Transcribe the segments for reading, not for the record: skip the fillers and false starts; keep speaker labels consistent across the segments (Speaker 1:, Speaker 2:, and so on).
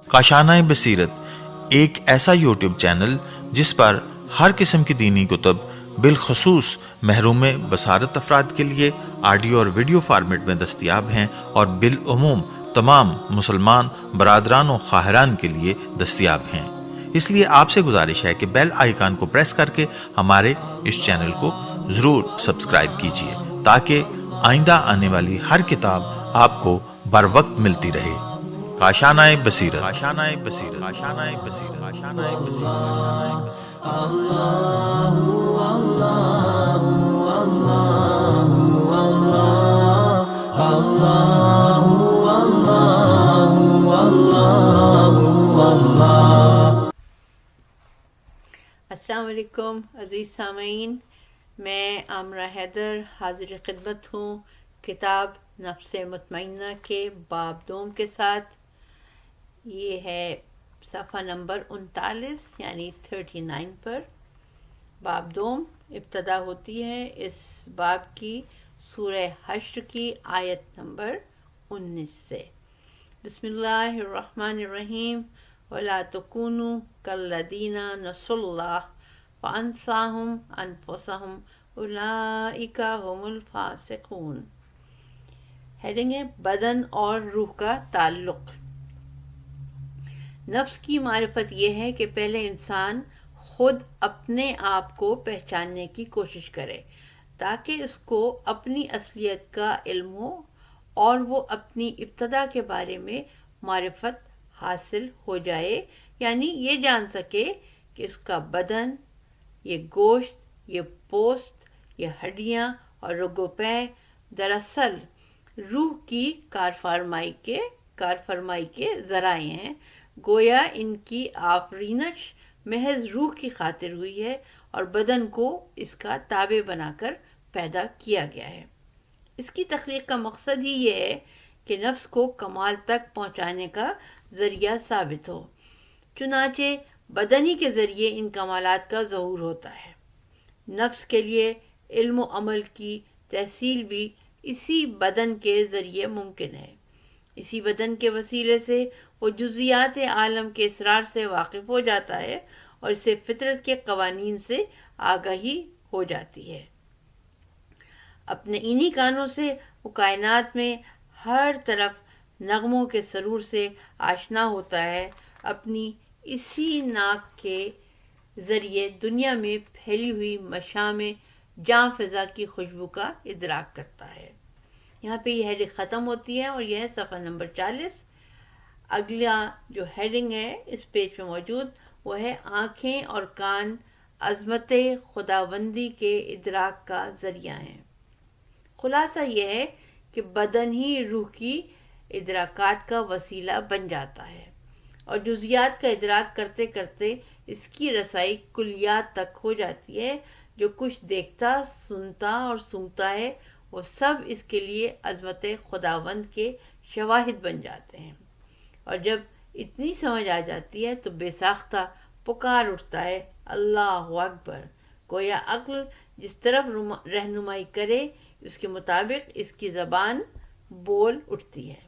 Speaker 1: کاشانۂ بصیرت ایک ایسا یوٹیوب چینل جس پر ہر قسم کی دینی کتب بالخصوص محروم بصارت افراد کے لیے آڈیو اور ویڈیو فارمیٹ میں دستیاب ہیں اور بالعموم تمام مسلمان برادران و خواہران کے لیے دستیاب ہیں۔ اس لیے آپ سے گزارش ہے کہ بیل آئیکن کو پریس کر کے ہمارے اس چینل کو ضرور سبسکرائب کیجیے تاکہ آئندہ آنے والی ہر کتاب آپ کو بر وقت ملتی رہے۔ کاشانۂ بصیرت، کاشانۂ بصیرت، کاشانۂ بصیرت، کاشانۂ بصیرت۔
Speaker 2: السلام علیکم عزیز سامعین، میں عامرہ حیدر حاضر خدمت ہوں کتاب نفس مطمئنہ کے باب دوم کے ساتھ۔ یہ ہے صفحہ نمبر 39 یعنی 39 پر۔ باب دوم ابتدا ہوتی ہے اس باب کی سورہ حشر کی آیت نمبر 19 سے۔ بسم اللہ الرحمن الرحیم۔ وَلَا تَكُونُوا كَالَّذِينَ نَسُوا اللَّهَ فَأَنسَاهُمْ أَنفُسَهُمْ أُولَئِكَ هُمُ الْفَاسِقُونَ۔ ہیڈنگ ہے بدن اور روح کا تعلق۔ نفس کی معرفت یہ ہے کہ پہلے انسان خود اپنے آپ کو پہچاننے کی کوشش کرے تاکہ اس کو اپنی اصلیت کا علم ہو اور وہ اپنی ابتدا کے بارے میں معرفت حاصل ہو جائے، یعنی یہ جان سکے کہ اس کا بدن، یہ گوشت، یہ پوست، یہ ہڈیاں اور رگ و پے دراصل روح کی کارفرمائی کے ذرائع ہیں، گویا ان کی آفرینش محض روح کی خاطر ہوئی ہے اور بدن کو اس کا تابع بنا کر پیدا کیا گیا ہے۔ اس کی تخلیق کا مقصد ہی یہ ہے کہ نفس کو کمال تک پہنچانے کا ذریعہ ثابت ہو، چنانچہ بدن ہی کے ذریعے ان کمالات کا ظہور ہوتا ہے۔ نفس کے لیے علم و عمل کی تحصیل بھی اسی بدن کے ذریعے ممکن ہے۔ اسی بدن کے وسیلے سے وہ جزیات عالم کے اسرار سے واقف ہو جاتا ہے اور اسے فطرت کے قوانین سے آگاہی ہو جاتی ہے۔ اپنے انہی کانوں سے وہ کائنات میں ہر طرف نغموں کے سرور سے آشنا ہوتا ہے، اپنی اسی ناک کے ذریعے دنیا میں پھیلی ہوئی مشام جاں فضا کی خوشبو کا ادراک کرتا ہے۔ یہاں پہ یہ ہیڈنگ ختم ہوتی ہے اور یہ ہے صفحہ نمبر 40۔ اگلا جو ہیڈنگ ہے اس پیج پہ موجود وہ ہے آنکھیں اور کان عظمت خداوندی کے ادراک کا ذریعہ ہیں۔ خلاصہ یہ ہے کہ بدن ہی روح کی ادراکات کا وسیلہ بن جاتا ہے اور جزیات کا ادراک کرتے کرتے اس کی رسائی کلیات تک ہو جاتی ہے۔ جو کچھ دیکھتا، سنتا اور سونگتا ہے وہ سب اس کے لیے عظمت خداوند کے شواہد بن جاتے ہیں، اور جب اتنی سمجھ آ جاتی ہے تو بے ساختہ پکار اٹھتا ہے اللہ اکبر، گویا عقل جس طرف رہنمائی کرے اس کے مطابق اس کی زبان بول اٹھتی ہے۔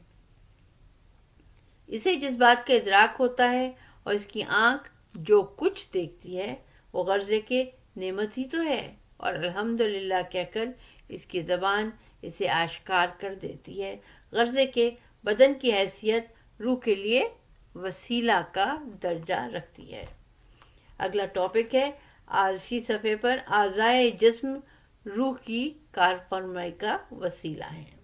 Speaker 2: اسے جس بات کا ادراک ہوتا ہے اور اس کی آنکھ جو کچھ دیکھتی ہے وہ غرضے کے نعمت ہی تو ہے، اور الحمدللہ کہہ کر اس کی زبان اسے آشکار کر دیتی ہے، غرضے کے بدن کی حیثیت روح کے لیے وسیلہ کا درجہ رکھتی ہے۔ اگلا ٹاپک ہے اسی صفحے پر اعضائے جسم روح کی کارفرمائی کا وسیلہ ہیں۔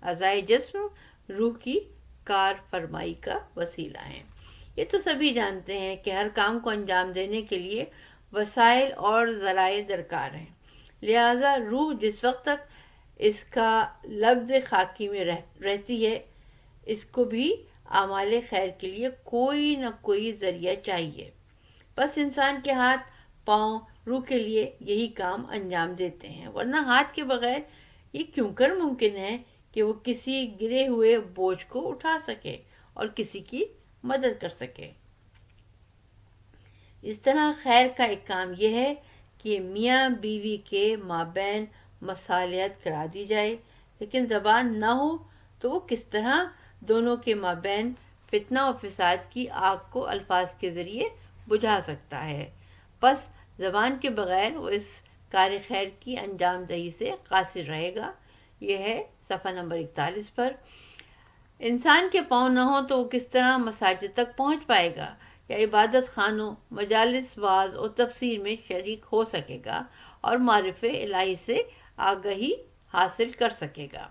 Speaker 2: اعضائے جسم روح کی کارفرمائی کا وسیلہ ہیں۔ یہ تو سبھی جانتے ہیں کہ ہر کام کو انجام دینے کے لیے وسائل اور ذرائع درکار ہیں، لہذا روح جس وقت تک اس کا لفظ خاکی میں رہتی ہے اس کو بھی اعمال خیر کے لیے کوئی نہ کوئی ذریعہ چاہیے، بس انسان کے ہاتھ پاؤں روح کے لیے یہی کام انجام دیتے ہیں، ورنہ ہاتھ کے بغیر یہ کیوں کر ممکن ہے کہ وہ کسی گرے ہوئے بوجھ کو اٹھا سکے اور کسی کی مدد کر سکے۔ اس طرح خیر کا ایک کام یہ ہے کہ میاں بیوی کے مابین مصالحت کرا دی جائے، لیکن زبان نہ ہو تو وہ کس طرح دونوں کے مابین فتنہ و فساد کی آگ کو الفاظ کے ذریعے بجھا سکتا ہے؟ پس زبان کے بغیر وہ اس کار خیر کی انجام دہی سے قاصر رہے گا۔ یہ ہے صفحہ نمبر 41 پر۔ انسان کے پاؤں نہ ہوں تو وہ کس طرح مساجد تک پہنچ پائے گا، یا عبادت خانوں، مجالس واعظ و تفسیر میں شریک ہو سکے گا اور معرف الہی سے آگہی حاصل کر سکے گا؟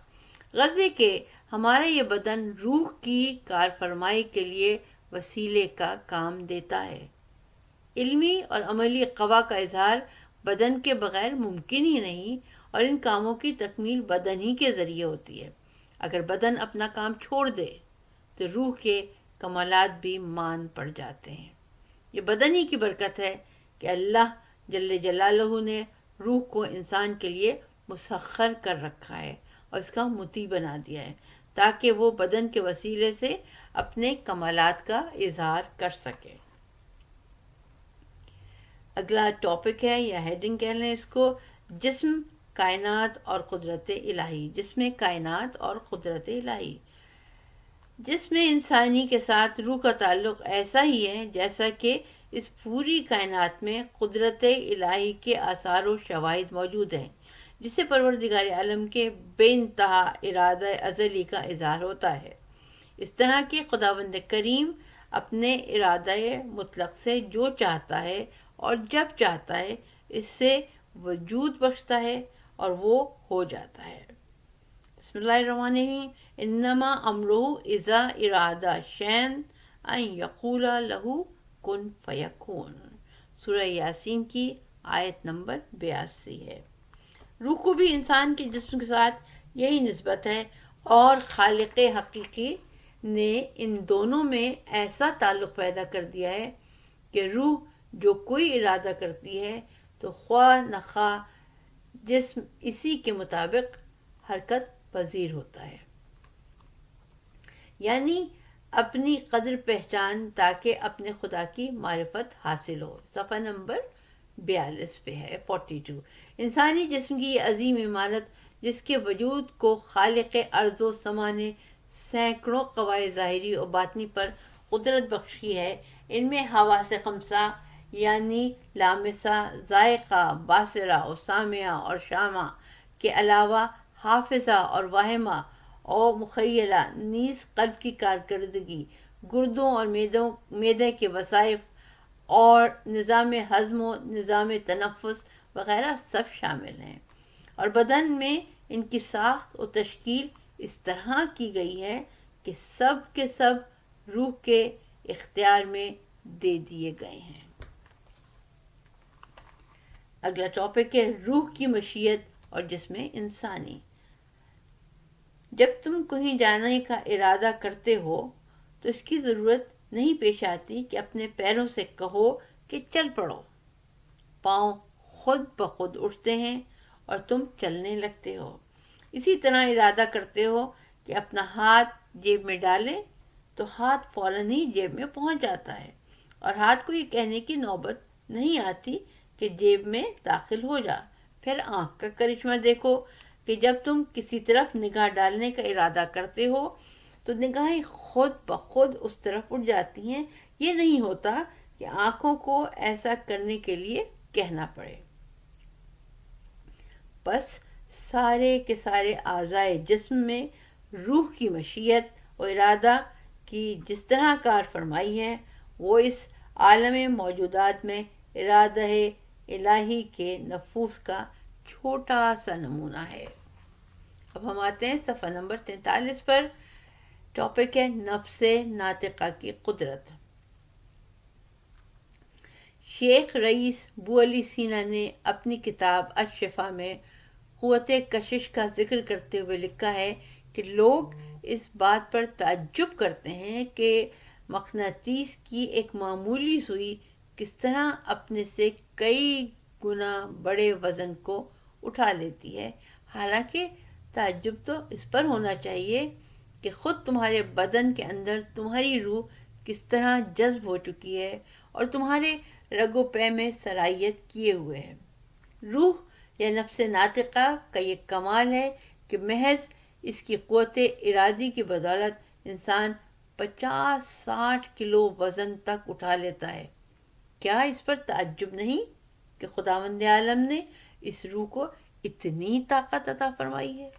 Speaker 2: غرض یہ کہ ہمارا یہ بدن روح کی کارفرمائی کے لیے وسیلے کا کام دیتا ہے۔ علمی اور عملی قوا کا اظہار بدن کے بغیر ممکن ہی نہیں، اور ان کاموں کی تکمیل بدن ہی کے ذریعے ہوتی ہے۔ اگر بدن اپنا کام چھوڑ دے تو روح کے کمالات بھی مان پڑ جاتے ہیں۔ یہ بدن ہی کی برکت ہے کہ اللہ جل جلالہ نے روح کو انسان کے لیے مسخر کر رکھا ہے اور اس کا مطیع بنا دیا ہے، تاکہ وہ بدن کے وسیلے سے اپنے کمالات کا اظہار کر سکے۔ اگلا ٹاپک ہے یا ہیڈنگ کہہ لیں اس کو، جسم، کائنات اور قدرت الہی۔ جسم، کائنات اور قدرت الہی۔ جسم انسانی کے ساتھ روح کا تعلق ایسا ہی ہے جیسا کہ اس پوری کائنات میں قدرت الہی کے آثار و شواہد موجود ہیں، جسے پروردگار عالم کے بے انتہا ارادہ ازلی کا اظہار ہوتا ہے۔ اس طرح کہ خداوند کریم اپنے ارادہ مطلق سے جو چاہتا ہے اور جب چاہتا ہے اس سے وجود بخشتا ہے اور وہ ہو جاتا ہے۔ بسم اللہ الرحمن الرحیم۔ انما امرہ اذا ارادہ شیئن ان یقول لہ کن فیکون۔ سورہ یاسین کی آیت نمبر 82 ہے۔ روح کو بھی انسان کے جسم کے ساتھ یہی نسبت ہے، اور خالق حقیقی نے ان دونوں میں ایسا تعلق پیدا کر دیا ہے کہ روح جو کوئی ارادہ کرتی ہے تو خواہ نخواہ جسم اسی کے مطابق حرکت پذیر ہوتا ہے، یعنی اپنی قدر پہچان تاکہ اپنے خدا کی معرفت حاصل ہو۔ صفحہ نمبر 42 پہ ہے، 42۔ انسانی جسم کی یہ عظیم عمارت جس کے وجود کو خالق ارض و سما نے سینکڑوں قواعد ظاہری و باطنی پر قدرت بخشی ہے، ان میں حواس خمسہ یعنی لامسہ، ذائقہ، باصرہ و سامعہ اور شامہ کے علاوہ حافظہ اور واہمہ اور مخیلہ، نیز قلب کی کارکردگی، گردوں اور معدے کے وظائف اور نظام ہضم و نظام تنفس وغیرہ سب شامل ہیں، اور بدن میں ان کی ساخت و تشکیل اس طرح کی گئی ہے کہ سب کے سب روح کے اختیار میں دے دیے گئے ہیں۔ اگلا ٹاپک ہے روح کی مشیت اور جسم انسانی۔ جب تم کہیں جانے کا ارادہ کرتے ہو تو اس کی ضرورت نہیں پیش آتی کہ اپنے پیروں سے کہو کہ چل پڑو۔ پاؤں خود بخود اٹھتے ہیں اور تم چلنے لگتے ہو۔ اسی طرح ارادہ کرتے ہو کہ اپنا ہاتھ جیب میں ڈالیں تو ہاتھ فوراً ہی جیب میں پہنچ جاتا ہے، اور ہاتھ کو یہ کہنے کی نوبت نہیں آتی کہ جیب میں داخل ہو جا۔ پھر آنکھ کا کرشمہ دیکھو کہ جب تم کسی طرف نگاہ ڈالنے کا ارادہ کرتے ہو تو نگاہیں خود بخود اس طرف اٹھ جاتی ہیں، یہ نہیں ہوتا کہ آنکھوں کو ایسا کرنے کے لیے کہنا پڑے۔ بس سارے کے سارے اعضائے جسم میں روح کی مشیت و ارادہ کی جس طرح کار فرمائی ہے، وہ اس عالم موجودات میں ارادہ الہی کے نفوذ کا چھوٹا سا نمونہ ہے۔ اب ہم آتے ہیں صفحہ نمبر 43 پر۔ ٹاپک ہے نفس ناطقہ کی قدرت۔ شیخ رئیس بو علی سینا نے اپنی کتاب الشفا میں قوت کشش کا ذکر کرتے ہوئے لکھا ہے کہ لوگ اس بات پر تعجب کرتے ہیں کہ مقناطیس کی ایک معمولی سوئی کس طرح اپنے سے کئی گنا بڑے وزن کو اٹھا لیتی ہے، حالانکہ تعجب تو اس پر ہونا چاہیے کہ خود تمہارے بدن کے اندر تمہاری روح کس طرح جذب ہو چکی ہے اور تمہارے رگ و پے میں سرایت کیے ہوئے ہے۔ روح یا نفس ناطقہ کا یہ کمال ہے کہ محض اس کی قوت ارادی کی بدولت انسان 50-60 کلو وزن تک اٹھا لیتا ہے۔ کیا اس پر تعجب نہیں کہ خداوند عالم نے اس روح کو اتنی طاقت عطا فرمائی ہے؟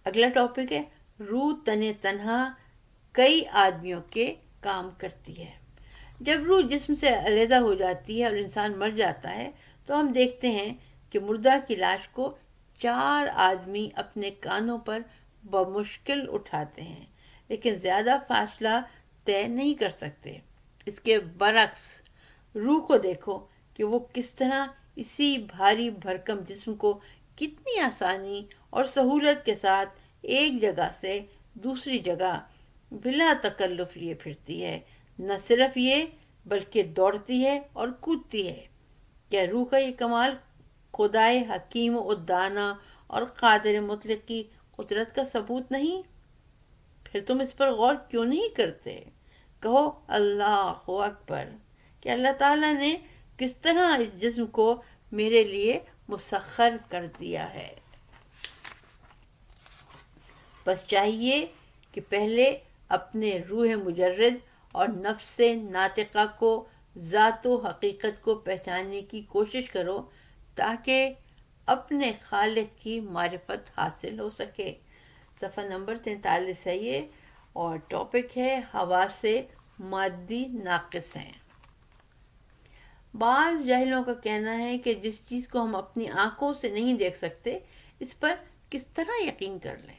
Speaker 2: اگلا ٹاپک ہے روح تنہا کئی آدمیوں کے کام کرتی ہے۔ جب روح جسم سے علیحدہ ہو جاتی ہے اور انسان مر جاتا ہے تو ہم دیکھتے ہیں کہ مردہ کی لاش کو 4 آدمی اپنے کانوں پر بمشکل اٹھاتے ہیں، لیکن زیادہ فاصلہ طے نہیں کر سکتے۔ اس کے برعکس روح کو دیکھو کہ وہ کس طرح اسی بھاری بھرکم جسم کو کتنی آسانی اور سہولت کے ساتھ ایک جگہ سے دوسری جگہ بلا تکلف لیے پھرتی ہے۔ نہ صرف یہ بلکہ دوڑتی ہے اور کودتی ہے۔ کیا روح کا یہ کمال خدائے حکیم و دانا اور قادر مطلق کی قدرت کا ثبوت نہیں؟ پھر تم اس پر غور کیوں نہیں کرتے؟ کہو اللہ اکبر کہ اللہ تعالیٰ نے کس طرح اس جسم کو میرے لیے مسخر کر دیا ہے۔ بس چاہیے کہ پہلے اپنے روح مجرد اور نفس ناطقہ کو ذات و حقیقت کو پہچاننے کی کوشش کرو تاکہ اپنے خالق کی معرفت حاصل ہو سکے۔ صفحہ نمبر 43 ہے یہ، اور ٹاپک ہے حواس مادی ناقص ہیں۔ بعض جاہلوں کا کہنا ہے کہ جس چیز کو ہم اپنی آنکھوں سے نہیں دیکھ سکتے اس پر کس طرح یقین کر لیں۔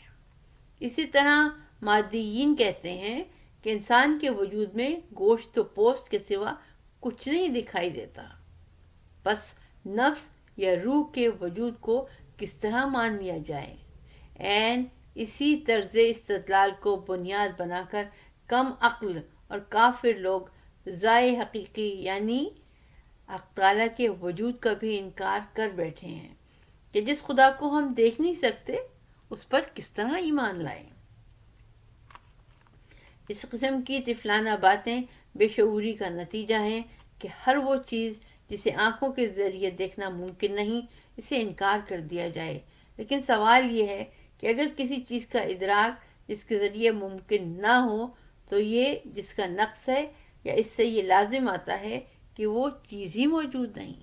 Speaker 2: اسی طرح مادیین کہتے ہیں کہ انسان کے وجود میں گوشت و پوست کے سوا کچھ نہیں دکھائی دیتا۔ بس نفس یا روح کے وجود کو کس طرح مان لیا جائے؟ عین اسی طرز استدلال کو بنیاد بنا کر کم عقل اور کافر لوگ ذائے حقیقی یعنی حق تعالیٰ کے وجود کا بھی انکار کر بیٹھے ہیں کہ جس خدا کو ہم دیکھ نہیں سکتے اس پر کس طرح ایمان لائیں۔ اس قسم کی طفلانہ باتیں بے شعوری کا نتیجہ ہیں کہ ہر وہ چیز جسے آنکھوں کے ذریعے دیکھنا ممکن نہیں اسے انکار کر دیا جائے۔ لیکن سوال یہ ہے کہ اگر کسی چیز کا ادراک جس کے ذریعے ممکن نہ ہو تو یہ جس کا نقص ہے، یا اس سے یہ لازم آتا ہے کہ وہ چیز ہی موجود نہیں۔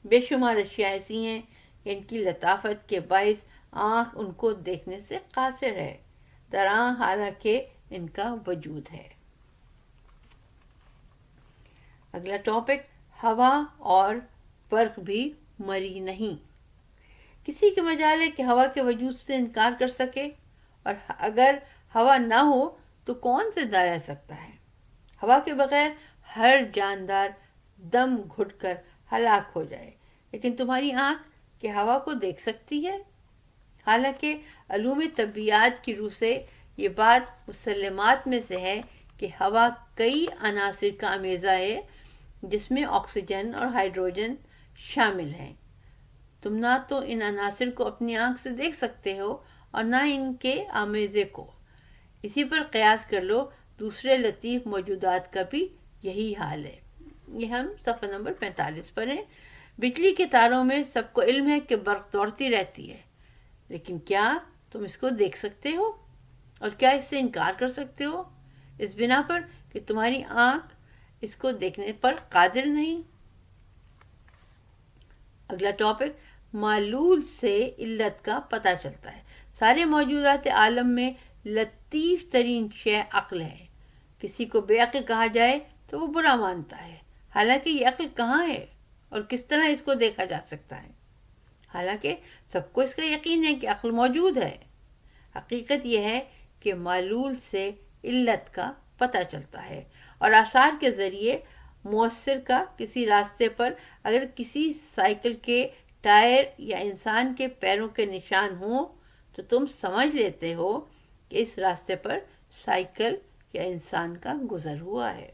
Speaker 2: بے شمار اشیاء ایسی ہیں کہ ان کی لطافت کے باعث آنکھ ان کو دیکھنے سے قاصر ہے، درآں حالانکہ ان کا وجود ہے۔ اگلا ٹاپک ہوا اور برق بھی مری نہیں۔ کسی کے مجال ہے کہ ہوا کے وجود سے انکار کر سکے؟ اور اگر ہوا نہ ہو تو کون زندہ رہ سکتا ہے؟ ہوا کے بغیر ہر جاندار دم گھٹ کر ہلاک ہو جائے، لیکن تمہاری آنکھ کہ ہوا کو دیکھ سکتی ہے؟ حالانکہ علوم طبیعیات کی روح سے یہ بات مسلمات میں سے ہے کہ ہوا کئی عناصر کا امیزہ ہے جس میں آکسیجن اور ہائیڈروجن شامل ہیں۔ تم نہ تو ان عناصر کو اپنی آنکھ سے دیکھ سکتے ہو اور نہ ان کے آمیزے کو۔ اسی پر قیاس کر لو دوسرے لطیف موجودات کا بھی یہی حال ہے۔ یہ ہم صفحہ نمبر 45 پر ہیں۔ بجلی کے تاروں میں سب کو علم ہے کہ برق دوڑتی رہتی ہے، لیکن کیا تم اس کو دیکھ سکتے ہو؟ اور کیا اس سے انکار کر سکتے ہو اس بنا پر کہ تمہاری آنکھ اس کو دیکھنے پر قادر نہیں؟ اگلا ٹاپک معلول سے علت کا پتہ چلتا ہے۔ سارے موجودات عالم میں لطیف ترین شے عقل ہے۔ کسی کو بے عقل کہا جائے تو وہ برا مانتا ہے، حالانکہ یہ عقل کہاں ہے اور کس طرح اس کو دیکھا جا سکتا ہے؟ حالانکہ سب کو اس کا یقین ہے کہ عقل موجود ہے۔ حقیقت یہ ہے کہ معلول سے علت کا پتہ چلتا ہے، اور آثار کے ذریعے مؤثر کا کسی راستے پر اگر کسی سائیکل کے ٹائر یا انسان کے پیروں کے نشان ہوں تو تم سمجھ لیتے ہو کہ اس راستے پر سائیکل یا انسان کا گزر ہوا ہے۔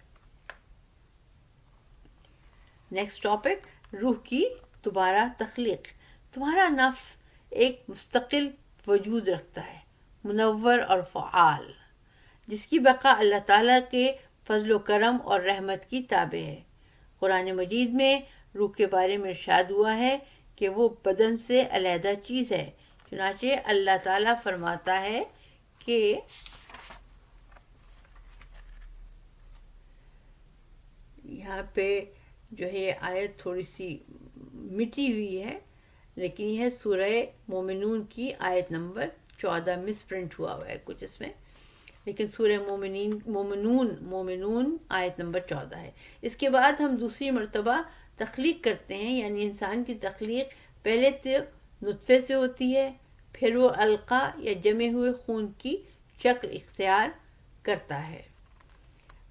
Speaker 2: نیکسٹ ٹاپک روح کی دوبارہ تخلیق۔ تمہارا نفس ایک مستقل وجود رکھتا ہے، منور اور فعال، جس کی بقا اللہ تعالیٰ کے فضل و کرم اور رحمت کی تابع ہے۔ قرآن مجید میں روح کے بارے میں ارشاد ہوا ہے کہ وہ بدن سے علیحدہ چیز ہے. چنانچہ اللہ تعالیٰ فرماتا ہے کہ یہاں پہ جو ہے آیت تھوڑی سی مٹی ہوئی ہے، لیکن یہ سورہ مومنون کی آیت نمبر 14 مس پرنٹ ہوا ہے کچھ اس میں، لیکن سورہ مومنون آیت نمبر 14 ہے. اس کے بعد ہم دوسری مرتبہ تخلیق کرتے ہیں، یعنی انسان کی تخلیق پہلے تو نطفے سے ہوتی ہے، پھر وہ علقہ یا جمے ہوئے خون کی شکل اختیار کرتا ہے،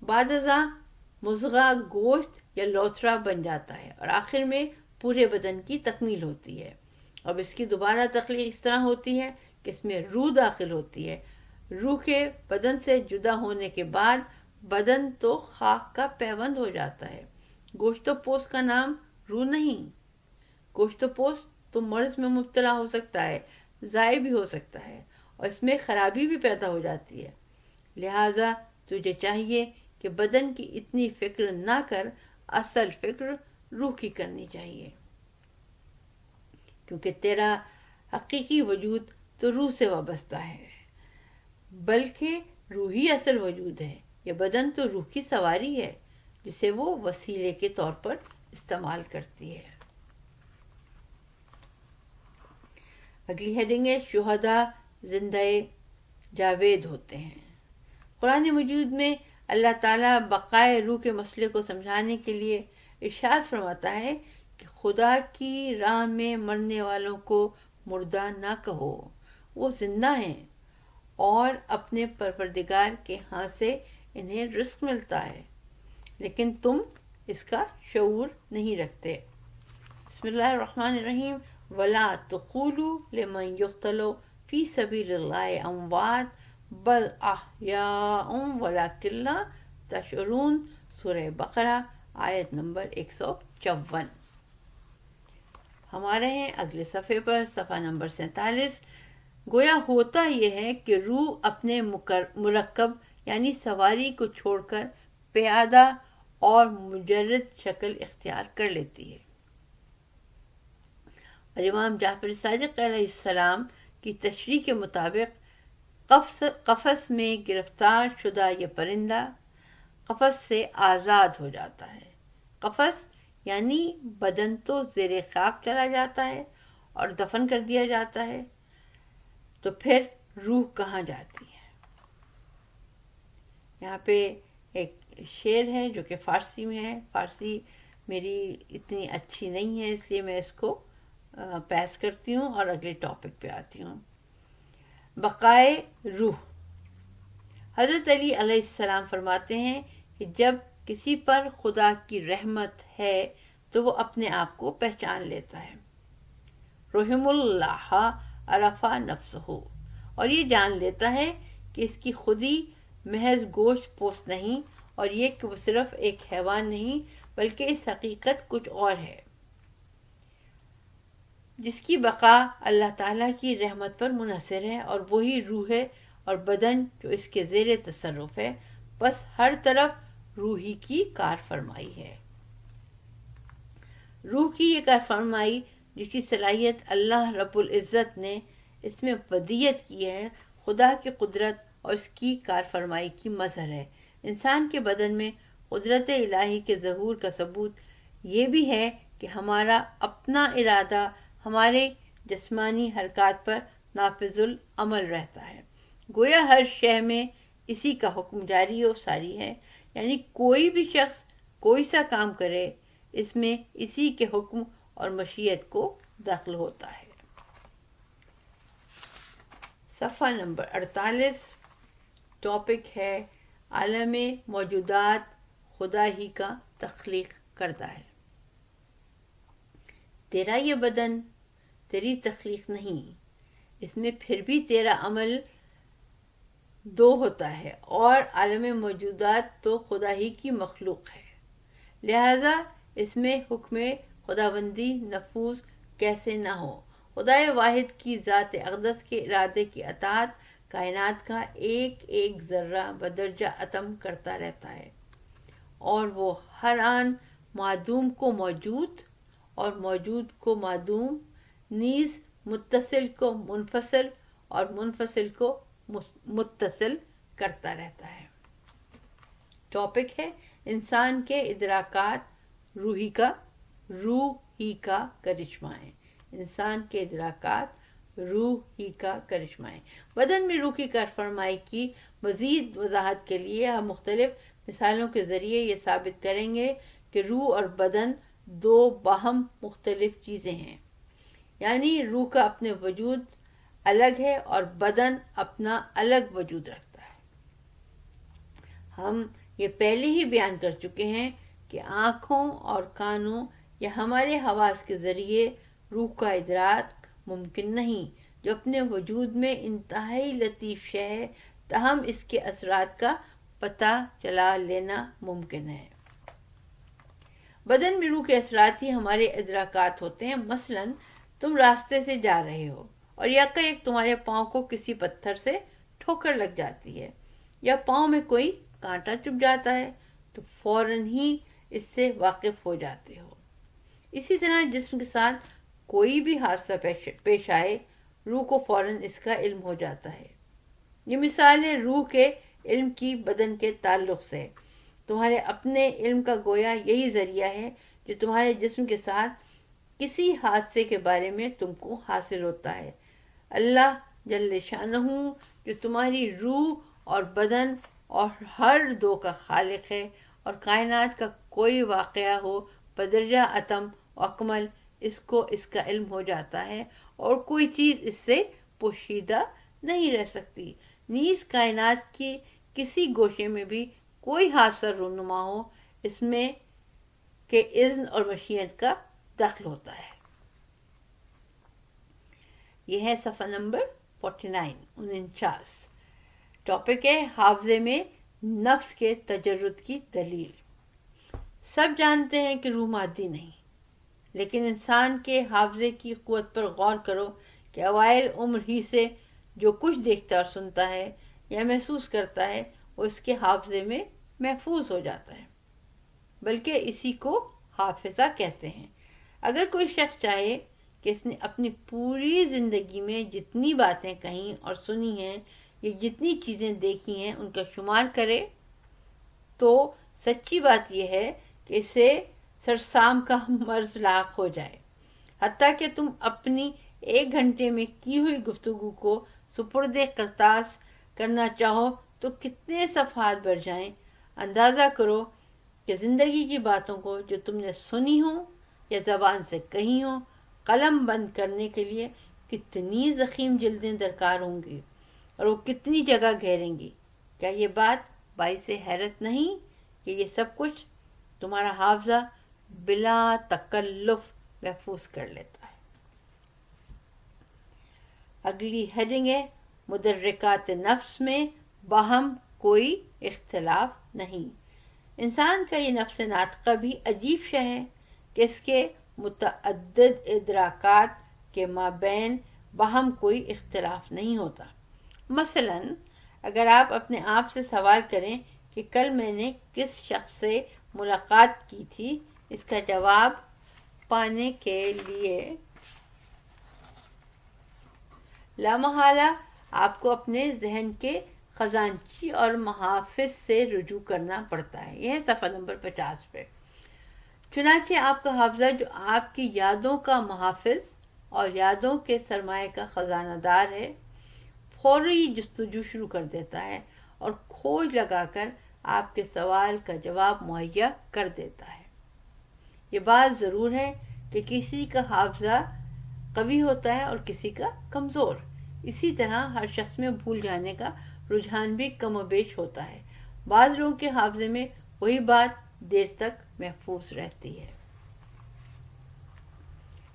Speaker 2: بعد ازاں مضغہ گوشت یا لوتھڑا بن جاتا ہے، اور آخر میں پورے بدن کی تکمیل ہوتی ہے. اب اس کی دوبارہ تخلیق اس طرح ہوتی ہے کہ اس میں روح داخل ہوتی ہے. روح کے بدن سے جدا ہونے کے بعد بدن تو خاک کا پیوند ہو جاتا ہے. گوشت و پوست کا نام روح نہیں. گوشت و پوست تو مرض میں مبتلا ہو سکتا ہے، ضائع بھی ہو سکتا ہے، اور اس میں خرابی بھی پیدا ہو جاتی ہے. لہٰذا تجھے چاہیے کہ بدن کی اتنی فکر نہ کر، اصل فکر روح کی کرنی چاہیے، کیونکہ تیرا حقیقی وجود تو روح سے وابستہ ہے، بلکہ روح ہی اصل وجود ہے. یہ بدن تو روح کی سواری ہے جسے وہ وسیلے کے طور پر استعمال کرتی ہے. اگلی ہیڈنگ ہے شہداء زندہ جاوید ہوتے ہیں. قرآن مجید میں اللہ تعالیٰ بقائے روح کے مسئلے کو سمجھانے کے لیے ارشاد فرماتا ہے کہ خدا کی راہ میں مرنے والوں کو مردہ نہ کہو، وہ زندہ ہیں اور اپنے پروردگار کے ہاں سے انہیں رزق ملتا ہے، لیکن تم اس کا شعور نہیں رکھتے. بسم اللہ الرحمن الرحیم. ولا تقولوا لمن يقتل في سبيل الله اموات بل احیاء ولکن لا تشعرون. سورہ بقرہ آیت نمبر 154. ہمارے ہیں اگلے صفحے پر صفحہ نمبر 47. گویا ہوتا یہ ہے کہ روح اپنے مرکب یعنی سواری کو چھوڑ کر پیادہ اور مجرد شکل اختیار کر لیتی ہے، اور امام جعفر صادق علیہ السلام کی تشریح کے مطابق قفس میں گرفتار شدہ یہ پرندہ قفس سے آزاد ہو جاتا ہے. قفس یعنی بدن تو زیر خاک چلا جاتا ہے اور دفن کر دیا جاتا ہے، تو پھر روح کہاں جاتی ہے؟ یہاں پہ ایک شعر ہے جو کہ فارسی میں ہے. فارسی میری اتنی اچھی نہیں ہے، اس لیے میں اس کو پیس کرتی ہوں اور اگلے ٹاپک پہ آتی ہوں. بقائے روح. حضرت علی علیہ السلام فرماتے ہیں کہ جب کسی پر خدا کی رحمت ہے تو وہ اپنے آپ کو پہچان لیتا ہے. رحم اللہ عرفہ نفسہ، اور یہ جان لیتا ہے کہ اس کی خودی محض گوشت پوست نہیں، اور یہ کہ وہ صرف ایک حیوان نہیں بلکہ اس حقیقت کچھ اور ہے جس کی بقا اللہ تعالیٰ کی رحمت پر منحصر ہے، اور وہی روح ہے اور بدن جو اس کے زیر تصرف ہے. بس ہر طرف روحی کی کار فرمائی ہے. روح کی یہ کار فرمائی جس کی صلاحیت اللہ رب العزت نے اس میں ودیت کی ہے، خدا کی قدرت اور اس کی کار فرمائی کی مظہر ہے. انسان کے بدن میں قدرت الہی کے ظہور کا ثبوت یہ بھی ہے کہ ہمارا اپنا ارادہ ہمارے جسمانی حرکات پر نافذ العمل رہتا ہے. گویا ہر شے میں اسی کا حکم جاری و ساری ہے، یعنی کوئی بھی شخص کوئی سا کام کرے اس میں اسی کے حکم اور مشیت کو دخل ہوتا ہے. صفحہ نمبر 48. ٹاپک ہے عالم موجودات خدا ہی کا تخلیق کرتا ہے. تیرا یہ بدن تیری تخلیق نہیں، اس میں پھر بھی تیرا عمل دو ہوتا ہے، اور عالم موجودات تو خدا ہی کی مخلوق ہے، لہذا اس میں حکم خداوندی نفوذ کیسے نہ ہو. خدا واحد کی ذات اقدس کے ارادے کی اطاعت کائنات کا ایک ایک ذرہ بدرجہ اتم کرتا رہتا ہے، اور وہ ہر آن معدوم کو موجود اور موجود کو معدوم، نیز متصل کو منفصل اور منفصل کو متصل کرتا رہتا ہے۔ ٹاپک ہے انسان کے ادراکات روح ہی کا کرشمہ ہے۔ انسان کے ادراکات روح ہی کا کرشمہ ہے۔ بدن میں روح کی کارفرمائی کی مزید وضاحت کے لیے ہم مختلف مثالوں کے ذریعے یہ ثابت کریں گے کہ روح اور بدن دو باہم مختلف چیزیں ہیں، یعنی روح کا اپنے وجود الگ ہے اور بدن اپنا الگ وجود رکھتا ہے۔ ہم یہ پہلے ہی بیان کر چکے ہیں کہ آنکھوں اور کانوں یا ہمارے حواس کے ذریعے روح کا ادراک ممکن نہیں، جو اپنے وجود میں انتہائی لطیف شے ہے، تاہم اس کے اثرات کا پتہ چلا لینا ممکن ہے۔ بدن میں روح کے اثرات ہی ہمارے ادراکات ہوتے ہیں۔ مثلاً تم راستے سے جا رہے ہو اور یکایک تمہارے پاؤں کو کسی پتھر سے ٹھوکر لگ جاتی ہے، یا پاؤں میں کوئی کانٹا چبھ جاتا ہے، تو فوراً ہی اس سے واقف ہو جاتے ہو۔ اسی طرح جسم کے ساتھ کوئی بھی حادثہ پیش آئے، روح کو فوراً اس کا علم ہو جاتا ہے۔ یہ مثال ہے روح کے علم کی بدن کے تعلق سے۔ تمہارے اپنے علم کا گویا یہی ذریعہ ہے جو تمہارے جسم کے ساتھ کسی حادثے کے بارے میں تم کو حاصل ہوتا ہے۔ اللہ جل شانہ جو تمہاری روح اور بدن اور ہر دو کا خالق ہے، اور کائنات کا کوئی واقعہ ہو بدرجہ اتم و اکمل، اس کو اس کا علم ہو جاتا ہے اور کوئی چیز اس سے پوشیدہ نہیں رہ سکتی۔ نیز کائنات کی کسی گوشے میں بھی کوئی حادثہ رونما ہو، اس میں کے اذن اور مشیت کا دخل ہوتا ہے۔ یہ ہے صفحہ نمبر 49۔ ٹاپک ہے حافظے میں نفس کے تجرد کی دلیل۔ سب جانتے ہیں کہ روح مادی نہیں، لیکن انسان کے حافظے کی قوت پر غور کرو کہ اوائل عمر ہی سے جو کچھ دیکھتا اور سنتا ہے یا محسوس کرتا ہے وہ اس کے حافظے میں محفوظ ہو جاتا ہے، بلکہ اسی کو حافظہ کہتے ہیں۔ اگر کوئی شخص چاہے کہ اس نے اپنی پوری زندگی میں جتنی باتیں کہیں اور سنی ہیں یا جتنی چیزیں دیکھی ہیں ان کا شمار کرے، تو سچی بات یہ ہے کہ اسے سرسام کا مرض لاحق ہو جائے۔ حتیٰ کہ تم اپنی 1 گھنٹے میں کی ہوئی گفتگو کو سپرد کرتاس کرنا چاہو تو کتنے صفحات بھر جائیں۔ اندازہ کرو کہ زندگی کی باتوں کو جو تم نے سنی ہوں یا زبان سے کہی ہوں، قلم بند کرنے کے لیے کتنی ضخیم جلدیں درکار ہوں گی اور وہ کتنی جگہ گھیریں گی۔ کیا یہ بات باعث حیرت نہیں کہ یہ سب کچھ تمہارا حافظہ بلا تکلف محفوظ کر لیتا ہے۔ اگلی ہیڈنگ ہے مدرکات نفس میں باہم کوئی اختلاف نہیں۔ انسان کا یہ نفس ناطقہ بھی عجیب شے ہے کہ اس کے متعدد ادراکات کے مابین باہم کوئی اختلاف نہیں ہوتا۔ مثلاً اگر آپ اپنے آپ سے سوال کریں کہ کل میں نے کس شخص سے ملاقات کی تھی، اس کا جواب پانے کے لیے لامحالہ آپ کو اپنے ذہن کے خزانچی اور محافظ سے رجوع کرنا پڑتا ہے۔ یہ ہے صفحہ نمبر 50 پہ۔ چنانچہ آپ کا حافظہ جو آپ کی یادوں کا محافظ اور یادوں کے سرمایہ کا خزانہ دار ہے، فوری جستجو شروع کر دیتا ہے اور کھوج لگا کر آپ کے سوال کا جواب مہیا کر دیتا ہے۔ یہ بات ضرور ہے کہ کسی کا حافظہ قوی ہوتا ہے اور کسی کا کمزور۔ اسی طرح ہر شخص میں بھول جانے کا رجحان بھی کم و بیش ہوتا ہے۔ بعض لوگوں کے حافظے میں وہی بات دیر تک محفوظ رہتی ہے۔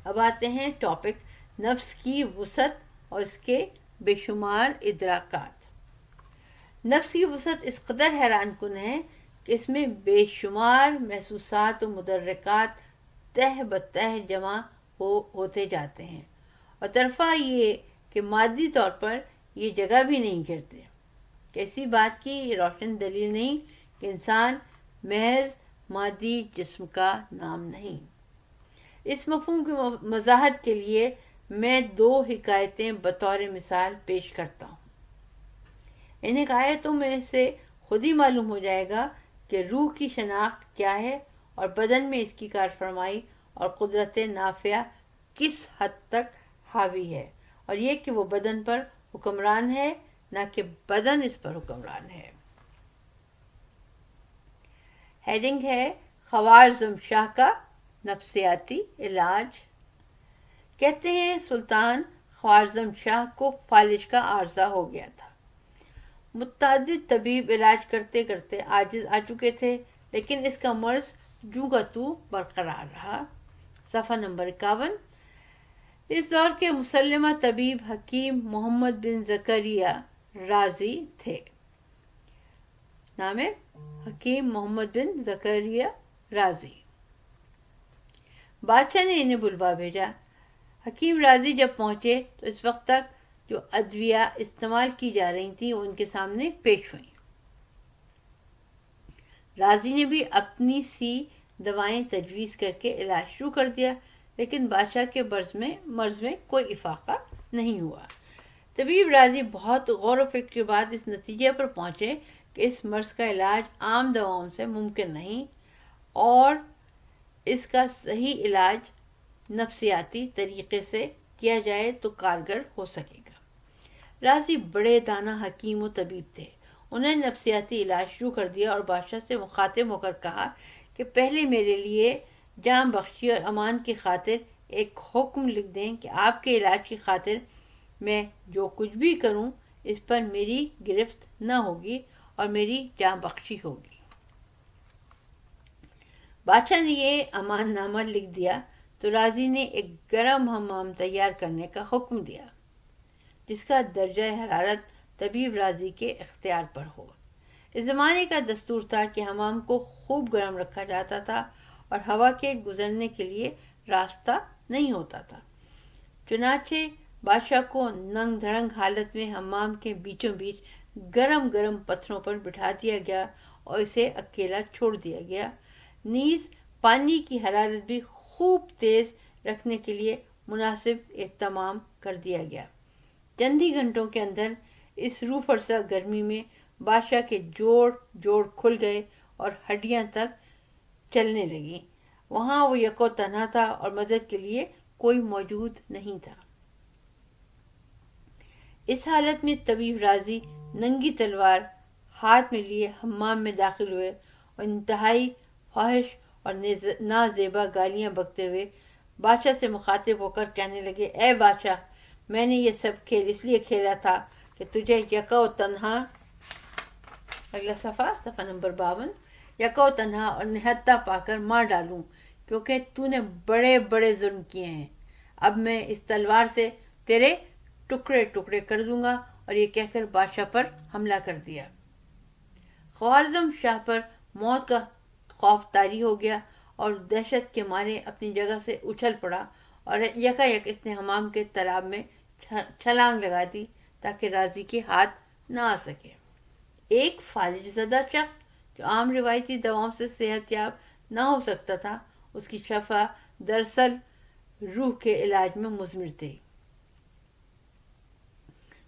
Speaker 2: اب آتے ہیں ٹاپک نفس کی وسعت اور اس کے بے شمار ادراکات۔ نفس کی وسعت اس قدر حیران کن ہے کہ اس میں بے شمار محسوسات و مدرکات تہ بتہ جمع ہوتے جاتے ہیں، اور طرفہ یہ کہ مادی طور پر یہ جگہ بھی نہیں گھرتے۔ کیسی بات کی یہ روشن دلیل نہیں کہ انسان محض مادی جسم کا نام نہیں۔ اس مفہوم کی وضاحت کے لیے میں 2 حکایتیں بطور مثال پیش کرتا ہوں۔ ان حکایتوں میں سے خود ہی معلوم ہو جائے گا کہ روح کی شناخت کیا ہے اور بدن میں اس کی کارفرمائی اور قدرت نافعہ کس حد تک حاوی ہے، اور یہ کہ وہ بدن پر حکمران ہے نہ کہ بدن اس پر حکمران ہے۔ ہیڈنگ ہے خوارزم شاہ کا نفسیاتی علاج۔ کہتے ہیں سلطان خوارزم شاہ کو فالج کا عارضہ ہو گیا تھا۔ متعدد طبیب علاج کرتے کرتے عاجز آ چکے تھے، لیکن اس کا مرض جوں کا توں برقرار رہا۔ صفحہ نمبر 51۔ اس دور کے مسلمہ طبیب حکیم محمد بن زکریا رازی تھے۔ نام ہے حکیم محمد بن زکریا رازی۔ بادشاہ نے انہیں بلوا بھیجا۔ حکیم رازی جب پہنچے تو اس وقت تک جو ادویہ استعمال کی جا رہی تھیں وہ ان کے سامنے پیش ہوئیں۔ رازی نے بھی اپنی سی دوائیں تجویز کر کے علاج شروع کر دیا، لیکن بادشاہ کے مرض میں کوئی افاقہ نہیں ہوا۔ طبیب رازی بہت غور و فکر کے بعد اس نتیجے پر پہنچے کہ اس مرض کا علاج عام دواؤں سے ممکن نہیں، اور اس کا صحیح علاج نفسیاتی طریقے سے کیا جائے تو کارگر ہو سکے گا۔ رازی بڑے دانا حکیم و طبیب تھے۔ انہیں نفسیاتی علاج شروع کر دیا اور بادشاہ سے مخاطب ہو کر کہا کہ پہلے میرے لیے جان بخشی اور امان کی خاطر ایک حکم لکھ دیں کہ آپ کے علاج کی خاطر میں جو کچھ بھی کروں اس پر میری گرفت نہ ہوگی اور میری جان بخشی ہوگی۔ بادشاہ نے یہ امان نامہ لکھ دیا تو رازی نے ایک گرم حمام تیار کرنے کا حکم دیا جس کا درجہ حرارت طبیب رازی کے اختیار پر ہو۔ اس زمانے کا دستور تھا کہ حمام کو خوب گرم رکھا جاتا تھا اور ہوا کے گزرنے کے لیے راستہ نہیں ہوتا تھا۔ چنانچہ بادشاہ کو ننگ دھڑنگ حالت میں حمام کے بیچوں بیچ گرم گرم پتھروں پر بٹھا دیا گیا اور اسے اکیلا چھوڑ دیا گیا۔ نیز پانی کی حرارت بھی خوب تیز رکھنے کے لیے مناسب اہتمام کر دیا گیا۔ چند ہی گھنٹوں کے اندر اس روح فرسا گرمی میں بادشاہ کے جوڑ کھل گئے اور ہڈیاں تک چلنے لگیں۔ وہاں وہ یکو تنہا تھا اور مدد کے لیے کوئی موجود نہیں تھا۔ اس حالت میں طبیب رازی ننگی تلوار ہاتھ میں لیے حمام میں داخل ہوئے اور انتہائی فاحش اور نازیبا گالیاں بکتے ہوئے بادشاہ سے مخاطب ہو کر کہنے لگے، اے بادشاہ، میں نے یہ سب کھیل اس لیے کھیلا تھا کہ تجھے یکا و تنہا، اگلا صفحہ نمبر 52، یکا و تنہا اور نہتہ پا کر مار ڈالوں، کیونکہ تو نے بڑے بڑے ظلم کیے ہیں۔ اب میں اس تلوار سے تیرے ٹکڑے ٹکڑے کر دوں گا، اور یہ کہہ کر بادشاہ پر حملہ کر دیا۔ خوارزم شاہ پر موت کا خوف طاری ہو گیا اور دہشت کے مارے اپنی جگہ سے اچھل پڑا، اور یکا یک اس نے حمام کے تالاب میں چھلانگ لگا دی تاکہ رازی کے ہاتھ نہ آ سکے۔ ایک فالج زدہ شخص جو عام روایتی دواؤں سے صحت یاب نہ ہو سکتا تھا، اس کی شفا دراصل روح کے علاج میں مضمر تھی۔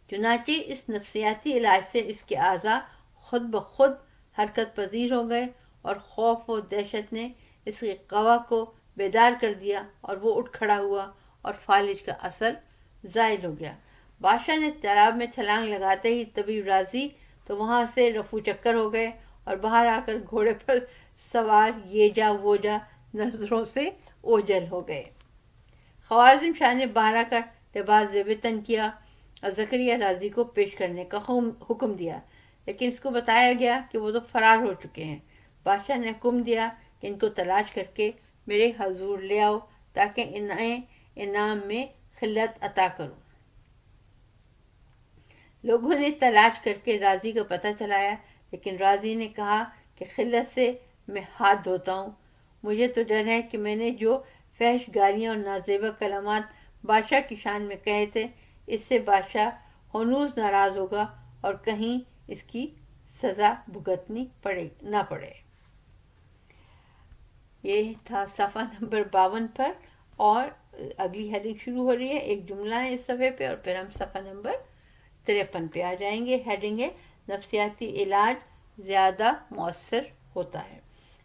Speaker 2: چنانچہ اس نفسیاتی علاج سے اس کے اعضاء خود بخود حرکت پذیر ہو گئے اور خوف و دہشت نے اس کی قوا کو بیدار کر دیا اور وہ اٹھ کھڑا ہوا اور فالج کا اثر زائل ہو گیا۔ بادشاہ نے تالاب میں چھلانگ لگاتے ہی طبیب رازی تو وہاں سے رفو چکر ہو گئے اور باہر آ کر گھوڑے پر سوار یہ جا وہ جا نظروں سے اوجھل ہو گئے۔ خوارزم شاہ نے باہر آ کر لباس زیب تن کیا اور زکریا رازی کو پیش کرنے کا حکم دیا، لیکن اس کو بتایا گیا کہ وہ تو فرار ہو چکے ہیں۔ بادشاہ نے حکم دیا کہ ان کو تلاش کر کے میرے حضور لے آؤ تاکہ انہیں انعام میں خلعت عطا کروں۔ لوگوں نے تلاش کر کے رازی کا پتہ چلایا، لیکن رازی نے کہا کہ خلعت سے میں ہاتھ دھوتا ہوں۔ مجھے تو ڈر ہے کہ میں نے جو فحش گالیاں اور نازیبا کلمات بادشاہ کی شان میں کہے تھے، اس سے بادشاہ ہنوز ناراض ہوگا اور کہیں اس کی سزا بھگتنی نہ پڑے۔ یہ تھا صفحہ نمبر 52 پر، اور اگلی ہیڈنگ شروع ہو رہی ہے، ایک جملہ ہے اس صفحے پہ، اور پھر ہم صفحہ نمبر 53 پہ آ جائیں گے۔ ہیڈنگ ہے نفسیاتی علاج زیادہ مؤثر ہوتا ہے۔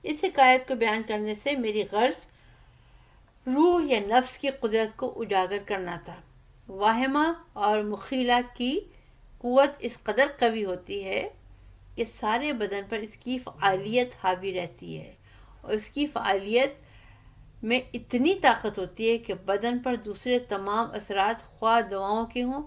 Speaker 2: اس حکایت کو بیان کرنے سے میری غرض روح یا نفس کی قدرت کو اجاگر کرنا تھا۔ واہمہ اور مخیلہ کی قوت اس قدر قوی ہوتی ہے کہ سارے بدن پر اس کی فعالیت حاوی رہتی ہے، اور اس کی فعالیت میں اتنی طاقت ہوتی ہے کہ بدن پر دوسرے تمام اثرات خواہ دواؤں کے ہوں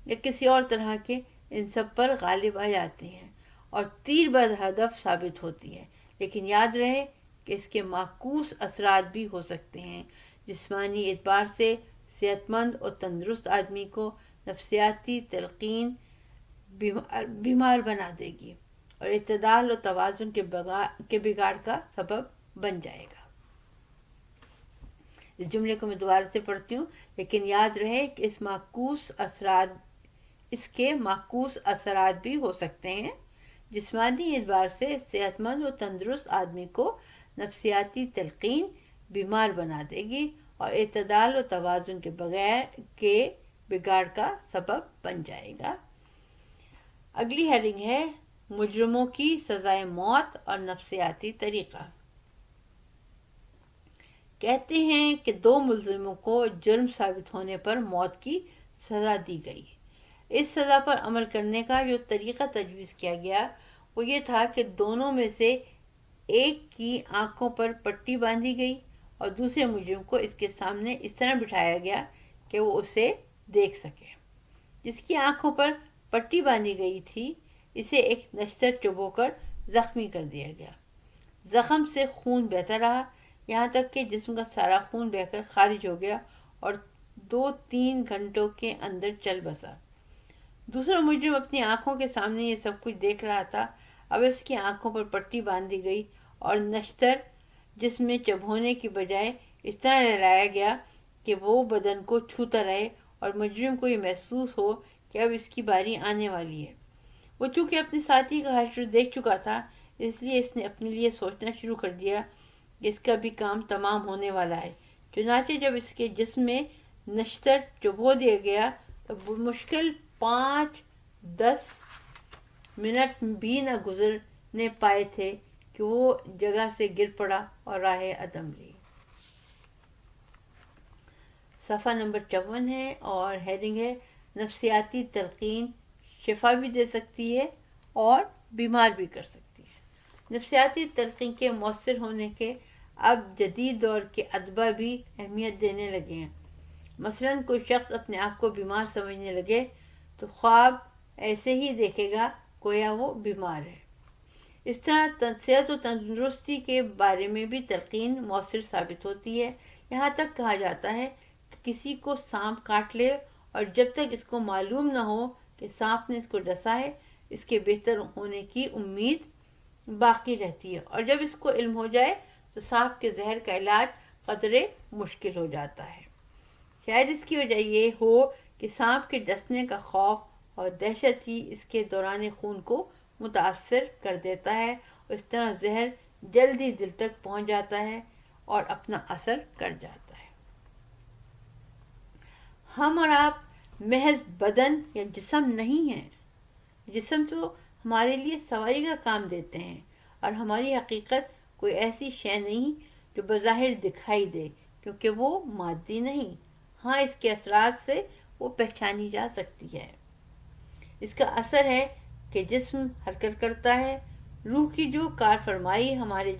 Speaker 2: یا کسی اور طرح کے ان سب پر غالب آ جاتے ہیں اور تیر بد ہدف ثابت ہوتی ہے۔ لیکن یاد رہے کہ اس کے معکوس اثرات بھی ہو سکتے ہیں۔ جسمانی اعتبار سے صحت مند اور تندرست آدمی کو نفسیاتی تلقین بیمار بنا دے گی اور اعتدال و توازن کے بگاڑ کا سبب بن جائے گا۔ اس جملے کو میں دوبارہ سے پڑھتی ہوں۔ لیکن یاد رہے کہ اس کے معکوس اثرات بھی ہو سکتے ہیں۔ جسمانی اعتبار سے صحت مند و تندرست آدمی کو نفسیاتی تلقین بیمار بنا دے گی اور اعتدال و توازن کے بگاڑ کا سبب بن جائے گا۔ اگلی ہیڈنگ ہے مجرموں کی سزائے موت اور نفسیاتی طریقہ۔ کہتے ہیں کہ 2 ملزموں کو جرم ثابت ہونے پر موت کی سزا دی گئی۔ اس سزا پر عمل کرنے کا جو طریقہ تجویز کیا گیا وہ یہ تھا کہ دونوں میں سے ایک کی آنکھوں پر پٹی باندھی گئی اور دوسرے مجرم کو اس کے سامنے اس طرح بٹھایا گیا کہ وہ اسے دیکھ سکے۔ جس کی آنکھوں پر پٹی باندھی گئی تھی اسے ایک نشتر چبو کر زخمی کر دیا گیا۔ زخم سے خون بہتا رہا یہاں تک کہ جسم کا سارا خون بہہ کر خارج ہو گیا اور 2-3 گھنٹوں کے اندر چل بسا۔ دوسرا مجرم اپنی آنکھوں کے سامنے یہ سب کچھ دیکھ رہا تھا۔ اب اس کی آنکھوں پر پٹی باندھی گئی اور نشتر جس میں چبھونے کی بجائے اس طرح لہرایا گیا کہ وہ بدن کو چھوتا رہے اور مجرم کو یہ محسوس ہو کہ اب اس کی باری آنے والی ہے۔ وہ چونکہ اپنے ساتھی کا حشر دیکھ چکا تھا اس لیے اس نے اپنے لیے سوچنا شروع کر دیا کہ اس کا بھی کام تمام ہونے والا ہے۔ چنانچہ جب اس کے جسم میں نشتر چبھو دیا گیا تو مشکل 5-10 منٹ بھی نہ گزرنے پائے تھے کہ وہ جگہ سے گر پڑا اور راہ عدم لی۔ صفحہ نمبر 54 ہے اور ہیڈنگ ہے نفسیاتی تلقین شفا بھی دے سکتی ہے اور بیمار بھی کر سکتی ہے۔ نفسیاتی تلقین کے مؤثر ہونے کے اب جدید دور کے ادبا بھی اہمیت دینے لگے ہیں۔ مثلاً کوئی شخص اپنے آپ کو بیمار سمجھنے لگے تو خواب ایسے ہی دیکھے گا گویا وہ بیمار ہے۔ اس طرح صحت و تندرستی کے بارے میں بھی تلقین مؤثر ثابت ہوتی ہے۔ یہاں تک کہا جاتا ہے کہ کسی کو سانپ کاٹ لے اور جب تک اس کو معلوم نہ ہو کہ سانپ نے اس کو ڈسا ہے اس کے بہتر ہونے کی امید باقی رہتی ہے، اور جب اس کو علم ہو جائے تو سانپ کے زہر کا علاج قدرے مشکل ہو جاتا ہے۔ شاید اس کی وجہ یہ ہو کہ سانپ کے ڈسنے کا خوف اور دہشت ہی اس کے دوران خون کو متاثر کر دیتا ہے اور اس طرح زہر جلدی دل تک پہنچ جاتا ہے اور اپنا اثر کر جاتا ہے۔ ہم اور آپ محض بدن یا جسم نہیں ہیں۔ جسم تو ہمارے لیے سواری کا کام دیتے ہیں اور ہماری حقیقت کوئی ایسی شے نہیں جو بظاہر دکھائی دے کیونکہ وہ مادی نہیں۔ ہاں اس کے اثرات سے وہ پہچانی جا سکتی ہے۔ اس کا اثر ہے کہ جسم حرکت کرتا ہے۔ روح کی جو کار فرمائی ہمارے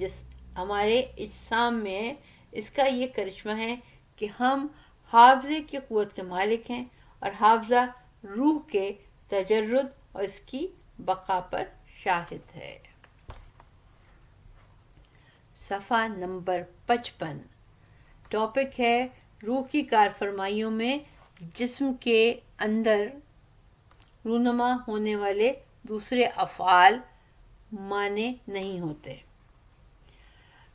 Speaker 2: اجسام میں ہے اس کا یہ کرشمہ ہے کہ ہم حافظے کی قوت کے مالک ہیں اور حافظہ روح کے تجرد اور اس کی بقا پر شاہد ہے۔ صفحہ نمبر 55 ٹاپک ہے روح کی کار فرمائیوں میں جسم کے اندر رونما ہونے والے دوسرے افعال مانے نہیں ہوتے۔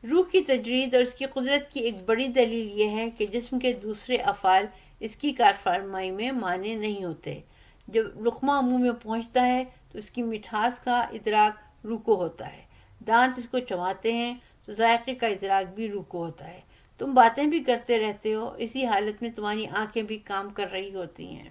Speaker 2: روح کی تجرید اور اس کی قدرت کی ایک بڑی دلیل یہ ہے کہ جسم کے دوسرے افعال اس کی کار فرمائی میں مانے نہیں ہوتے۔ جب لقمہ منہ میں پہنچتا ہے تو اس کی مٹھاس کا ادراک روح کو ہوتا ہے۔ دانت اس کو چباتے ہیں تو ذائقے کا ادراک بھی روح کو ہوتا ہے۔ تم باتیں بھی کرتے رہتے ہو، اسی حالت میں تمہاری آنکھیں بھی کام کر رہی ہوتی ہیں،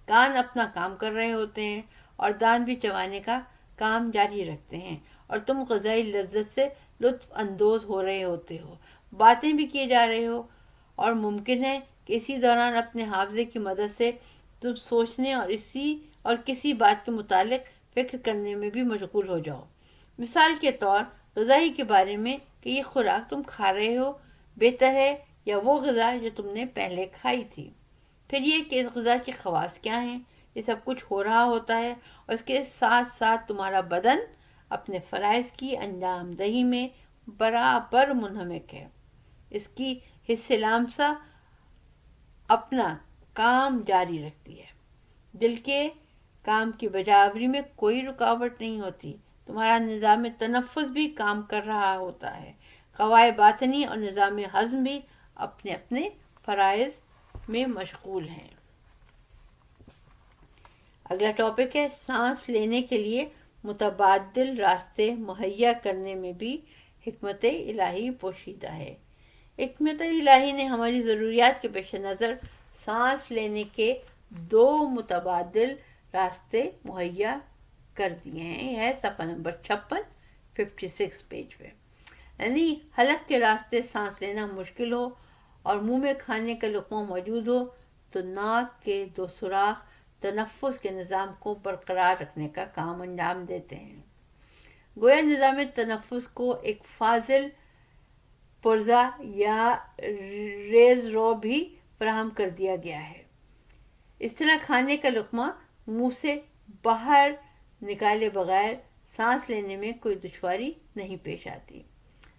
Speaker 2: کان اپنا کام کر رہے ہوتے ہیں اور دانت بھی چبانے کا کام جاری رکھتے ہیں، اور تم غذائی لذت سے لطف اندوز ہو رہے ہوتے ہو، باتیں بھی کیے جا رہے ہو، اور ممکن ہے کہ اسی دوران اپنے حافظے کی مدد سے تم سوچنے اور کسی بات کے متعلق فکر کرنے میں بھی مشغول ہو جاؤ۔ مثال کے طور غذائی کے بارے میں کہ یہ خوراک تم کھا رہے ہو بہتر ہے یا وہ غذا جو تم نے پہلے کھائی تھی۔ پھر یہ کہ اس غذا کے خواص کیا ہیں، یہ سب کچھ ہو رہا ہوتا ہے، اور اس کے ساتھ ساتھ تمہارا بدن اپنے فرائض کی انجام دہی میں برابر منہمک ہے، اس کی حصہ لامسا اپنا کام جاری رکھتی ہے، دل کے کام کی بجاوری میں کوئی رکاوٹ نہیں ہوتی، تمہارا نظام تنفس بھی کام کر رہا ہوتا ہے، قوائے باطنی اور نظام ہضم بھی اپنے اپنے فرائض میں مشغول ہیں۔ اگلا ٹاپک ہے سانس لینے کے لیے متبادل راستے مہیا کرنے میں بھی حکمت الہی پوشیدہ ہے۔ حکمت الہی نے ہماری ضروریات کے پیش نظر سانس لینے کے 2 متبادل راستے مہیا کر دیے ہیں۔ یہ ہے صفحہ نمبر 56 پیج پہ۔ یعنی حلق کے راستے سانس لینا مشکل ہو اور منہ میں کھانے کا لقمہ موجود ہو تو ناک کے 2 سوراخ تنفس کے نظام کو برقرار رکھنے کا کام انجام دیتے ہیں۔ گویا نظام تنفس کو ایک فاضل پرزہ یا ریز رو بھی فراہم کر دیا گیا ہے، اس طرح کھانے کا لقمہ منہ سے باہر نکالے بغیر سانس لینے میں کوئی دشواری نہیں پیش آتی۔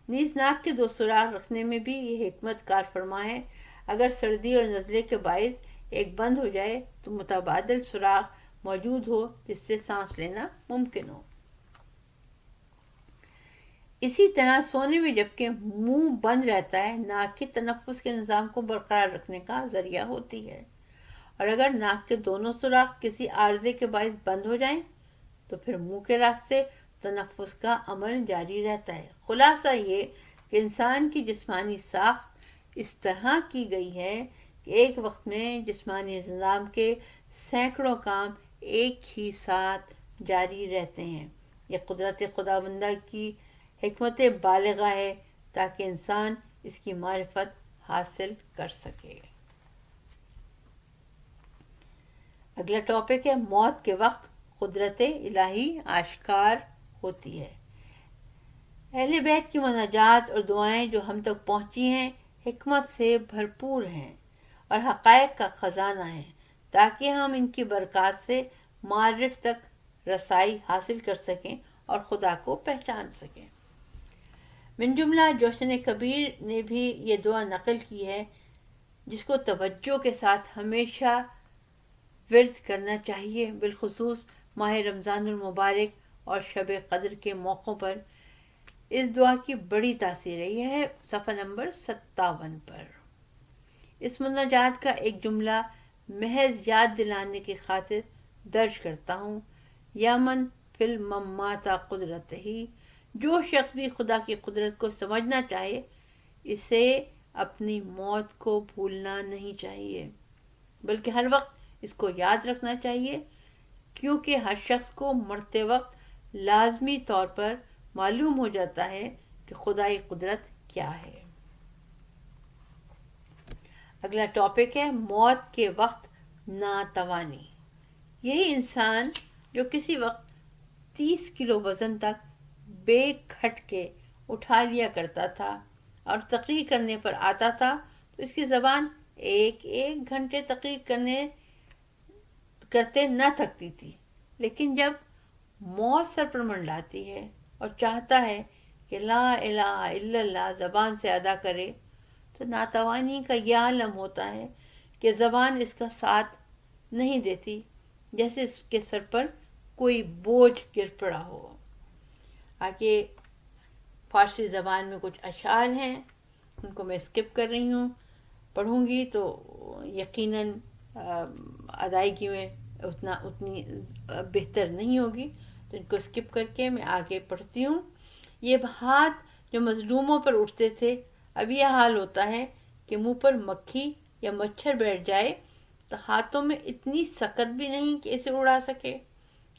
Speaker 2: نیز ناک کے 2 سوراخ رکھنے میں بھی یہ حکمت کار فرما ہے، اگر سردی اور نزلے کے باعث ایک بند ہو جائے تو متبادل سوراخ موجود ہو جس سے سانس لینا ممکن ہو۔ اسی طرح سونے میں جبکہ منہ بند رہتا ہے، ناک کے تنفس کے نظام کو برقرار رکھنے کا ذریعہ ہوتی ہے، اور اگر ناک کے دونوں سوراخ کسی عارضے کے باعث بند ہو جائیں تو پھر منہ کے راستے تنفس کا عمل جاری رہتا ہے۔ خلاصہ یہ کہ انسان کی جسمانی ساخت اس طرح کی گئی ہے کہ ایک وقت میں جسمانی نظام کے سینکڑوں کام ایک ہی ساتھ جاری رہتے ہیں۔ یہ قدرت خداوندہ کی حکمت بالغہ ہے تاکہ انسان اس کی معرفت حاصل کر سکے۔ اگلا ٹاپک ہے موت کے وقت قدرت الہی آشکار ہوتی ہے۔ اہل بیت کی مناجات اور دعائیں جو ہم تک پہنچی ہیں حکمت سے بھرپور ہیں اور حقائق کا خزانہ ہیں، تاکہ ہم ان کی برکات سے معرف تک رسائی حاصل کر سکیں اور خدا کو پہچان سکیں۔ من جملہ جوشن کبیر نے بھی یہ دعا نقل کی ہے، جس کو توجہ کے ساتھ ہمیشہ ورد کرنا چاہیے، بالخصوص ماہ رمضان المبارک اور شب قدر کے موقعوں پر۔ اس دعا کی بڑی تاثیر ہے، یہ ہے صفحہ نمبر 57 پر۔ اس مناجات کا ایک جملہ محض یاد دلانے کی خاطر درج کرتا ہوں، یا من فی الممات قدرت ہی، جو شخص بھی خدا کی قدرت کو سمجھنا چاہے اسے اپنی موت کو بھولنا نہیں چاہیے، بلکہ ہر وقت اس کو یاد رکھنا چاہیے، کیونکہ ہر شخص کو مرتے وقت لازمی طور پر معلوم ہو جاتا ہے کہ خدائی قدرت کیا ہے۔ اگلا ٹاپک ہے موت کے وقت ناتوانی۔ یہی انسان جو کسی وقت 30 کلو وزن تک بے کھٹ کے اٹھا لیا کرتا تھا اور تقریر کرنے پر آتا تھا تو اس کی زبان ایک گھنٹے تقریر کرتے نہ تھکتی تھی، لیکن جب موت سر پر منڈلاتی ہے اور چاہتا ہے کہ لا الہ الا اللہ زبان سے ادا کرے تو ناتوانی کا یہ عالم ہوتا ہے کہ زبان اس کا ساتھ نہیں دیتی، جیسے اس کے سر پر کوئی بوجھ گر پڑا ہو۔ آگے فارسی زبان میں کچھ اشعار ہیں، ان کو میں اسکپ کر رہی ہوں، پڑھوں گی تو یقیناً ادائیگی میں اتنی بہتر نہیں ہوگی، تو ان کو اسکپ کر کے میں آگے پڑھتی ہوں۔ یہ ہاتھ جو مظلوموں پر اٹھتے تھے اب یہ حال ہوتا ہے کہ منہ پر مکھی یا مچھر بیٹھ جائے تو ہاتھوں میں اتنی سکت بھی نہیں کہ اسے اڑا سکے۔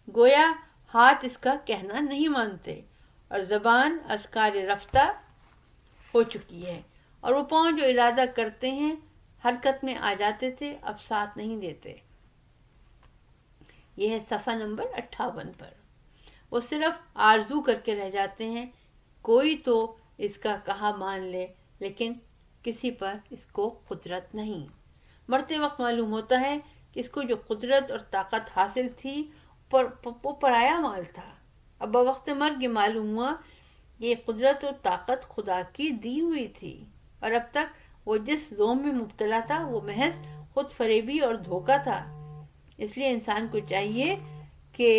Speaker 2: گویا ہاتھ اس کا کہنا نہیں مانتے اور زبان اذکار رفتہ ہو چکی ہے، اور وہ پاؤں جو ارادہ کرتے ہیں حرکت میں آ جاتے تھے، اب ساتھ نہیں دیتے۔ یہ ہے صفحہ نمبر 58 پر۔ وہ صرف آرزو کر کے رہ جاتے ہیں کوئی تو اس کا کہا مان لے، لیکن کسی پر اس کو قدرت نہیں۔ مرتے وقت معلوم ہوتا ہے کہ اس کو جو قدرت اور طاقت حاصل تھی وہ پرایا مال تھا۔ اب بوقت مرگ یہ معلوم ہوا کہ یہ قدرت اور طاقت خدا کی دی ہوئی تھی، اور اب تک وہ جس زوم میں مبتلا تھا وہ محض خود فریبی اور دھوکہ تھا۔ اس لیے انسان کو چاہیے کہ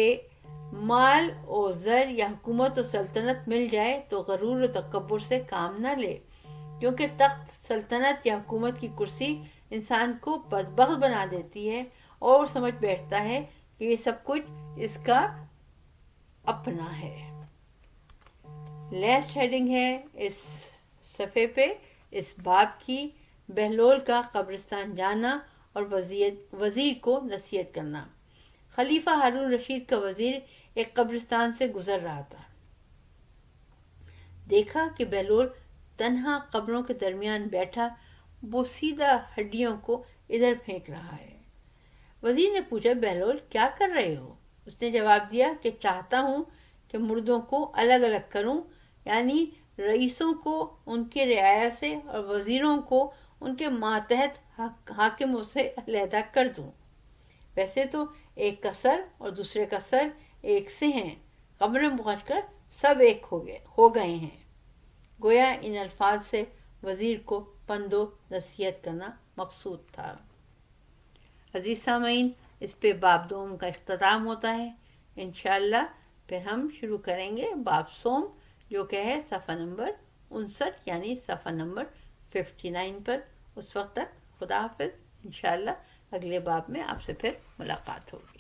Speaker 2: مال و زر یا حکومت و سلطنت مل جائے تو غرور و تکبر سے کام نہ لے، کیونکہ تخت، سلطنت یا حکومت کی کرسی انسان کو بدبخت بنا دیتی ہے، اور سمجھ بیٹھتا ہے کہ یہ سب کچھ اس کا اپنا ہے۔ لیسٹ ہیڈنگ ہے اس صفحے پہ اس باب کی، بہلول کا قبرستان جانا اور وزیر کو نصیحت کرنا۔ خلیفہ ہارون رشید کا وزیر ایک قبرستان سے گزر رہا تھا۔ دیکھا کہ بہلول تنہا قبروں کے درمیان بیٹھا بوسیدہ ہڈیوں کو ادھر پھینک رہا ہے۔ وزیر نے پوچھا، بہلول کیا کر رہے ہو؟ اس نے جواب دیا کہ چاہتا ہوں کہ مردوں کو الگ الگ کروں، یعنی رئیسوں کو ان کے رعایا سے اور وزیروں کو ان کے ماتحت حاکموں سے علیحدہ کر دوں۔ ویسے تو ایک کا سر اور دوسرے کا سر ایک سے ہیں، قبریں پہنچ کر سب ایک ہو گئے ہیں۔ گویا ان الفاظ سے وزیر کو پند و نصیحت کرنا مقصود تھا۔ عزیز سامعین، اس پہ باب دوم کا اختتام ہوتا ہے۔ انشاءاللہ پھر ہم شروع کریں گے باب سوم، جو کہ ہے صفحہ نمبر 59 یعنی صفحہ نمبر 59 پر۔ اس وقت تک خدا حافظ۔ انشاءاللہ اگلے باب میں آپ سے پھر ملاقات ہوگی۔